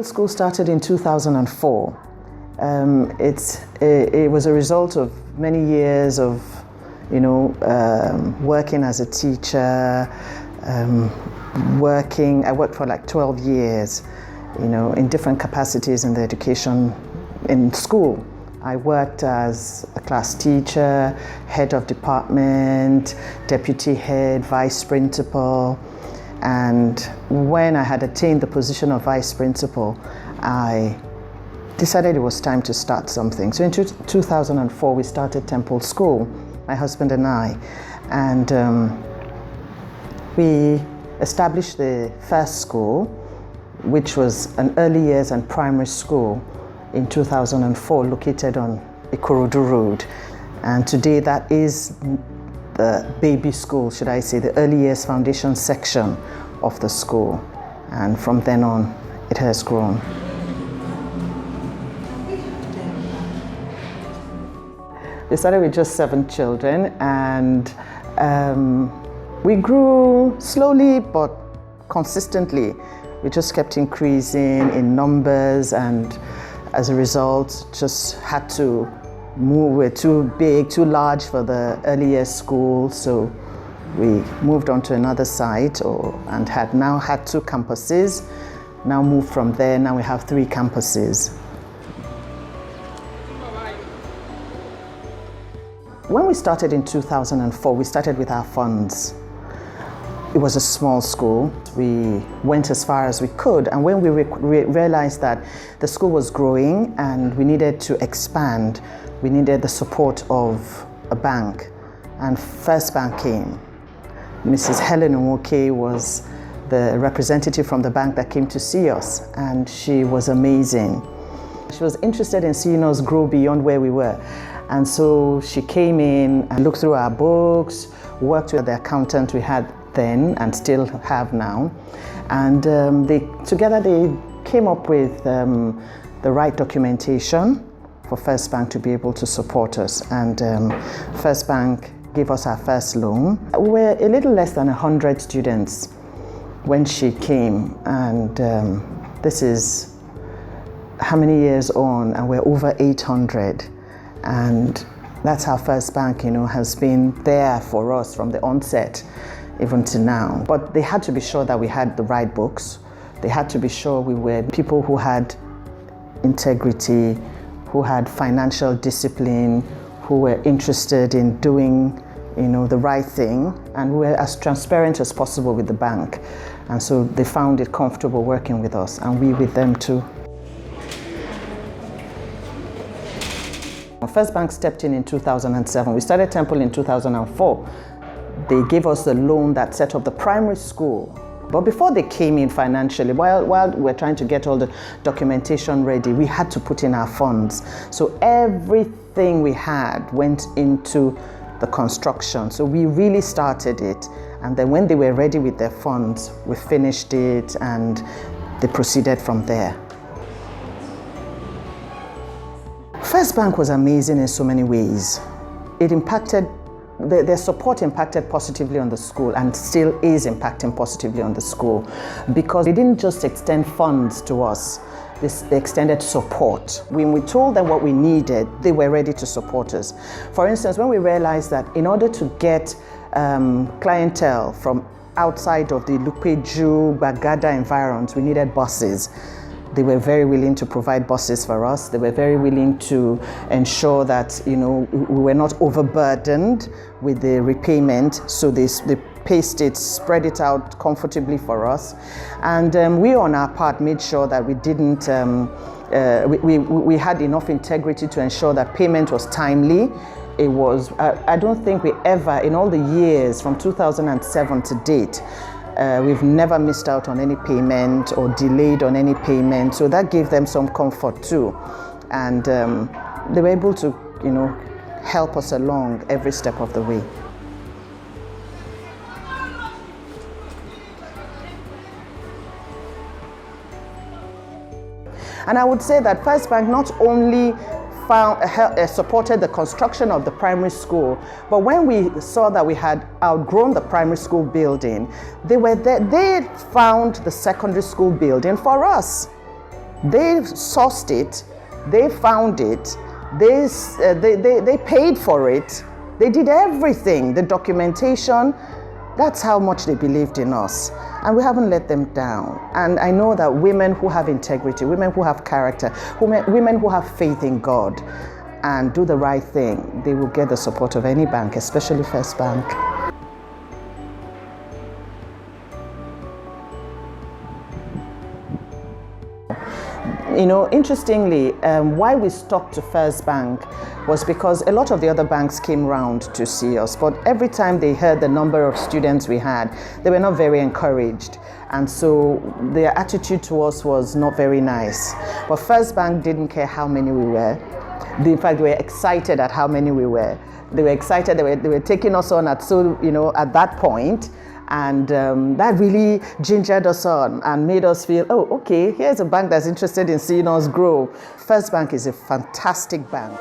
Temple School started in 2004. It was a result of many years of, working as a teacher, I worked for like 12 years, in different capacities in the education in school. I worked as a class teacher, head of department, deputy head, vice principal. And when I had attained the position of vice principal, I decided it was time to start something. So in 2004, we started Temple School, my husband and I. And we established the first school, which was an early years and primary school in 2004, located on Ikorodu Road. And today that is the baby school, should I say, the early years foundation section of the school. And from then on, it has grown. We started with just 7 children, and we grew slowly but consistently. We just kept increasing in numbers, and as a result, just had to move. We're too big, too large for the early years school, so we moved on to another site and had now had 2 campuses. Now moved from there, now we have 3 campuses. When we started in 2004, we started with our funds. It was a small school. We went as far as we could, and when we realized that the school was growing and we needed to expand, we needed the support of a bank, and First Bank came. Mrs. Helen Nwoke was the representative from the bank that came to see us, and she was amazing. She was interested in seeing us grow beyond where we were. And so she came in and looked through our books, worked with the accountant we had then and still have now. And together they came up with the right documentation for First Bank to be able to support us. And First Bank gave us our first loan. We were a little less than 100 students when she came. And this is how many years on, and we're over 800. And that's how First Bank, has been there for us from the onset, even to now. But they had to be sure that we had the right books. They had to be sure we were people who had integrity, who had financial discipline, who were interested in doing, the right thing, and who were as transparent as possible with the bank. And so they found it comfortable working with us, and we with them too. First Bank stepped in 2007. We started Temple in 2004. They gave us the loan that set up the primary school. But before they came in financially, while we were trying to get all the documentation ready, we had to put in our funds. So everything we had went into the construction. So we really started it. And then when they were ready with their funds, we finished it and they proceeded from there. First Bank was amazing in so many ways. It impacted, their support impacted positively on the school and still is impacting positively on the school, because they didn't just extend funds to us, they extended support. When we told them what we needed, they were ready to support us. For instance, when we realized that in order to get clientele from outside of the Lupeju, Bagada environs, we needed buses. They were very willing to provide buses for us. They were very willing to ensure that, we were not overburdened with the repayment. So they paced it, spread it out comfortably for us. And we on our part made sure that we didn't, we had enough integrity to ensure that payment was timely. It was, I don't think we ever, in all the years from 2007 to date, we've never missed out on any payment or delayed on any payment. So that gave them some comfort too. And they were able to, help us along every step of the way. And I would say that First Bank not only supported the construction of the primary school, but when we saw that we had outgrown the primary school building, they found the secondary school building for us. They sourced it, they found it, they paid for it, they did everything, the documentation. That's how much they believed in us. And we haven't let them down. And I know that women who have integrity, women who have character, women who have faith in God and do the right thing, they will get the support of any bank, especially First Bank. You know, interestingly, why we stuck to First Bank was because a lot of the other banks came round to see us, but every time they heard the number of students we had, they were not very encouraged. And so their attitude to us was not very nice. But First Bank didn't care how many we were. In fact, they were excited at how many we were. They were excited, they were taking us on at that point. And that really gingered us on and made us feel, oh, okay, here's a bank that's interested in seeing us grow. First Bank is a fantastic bank.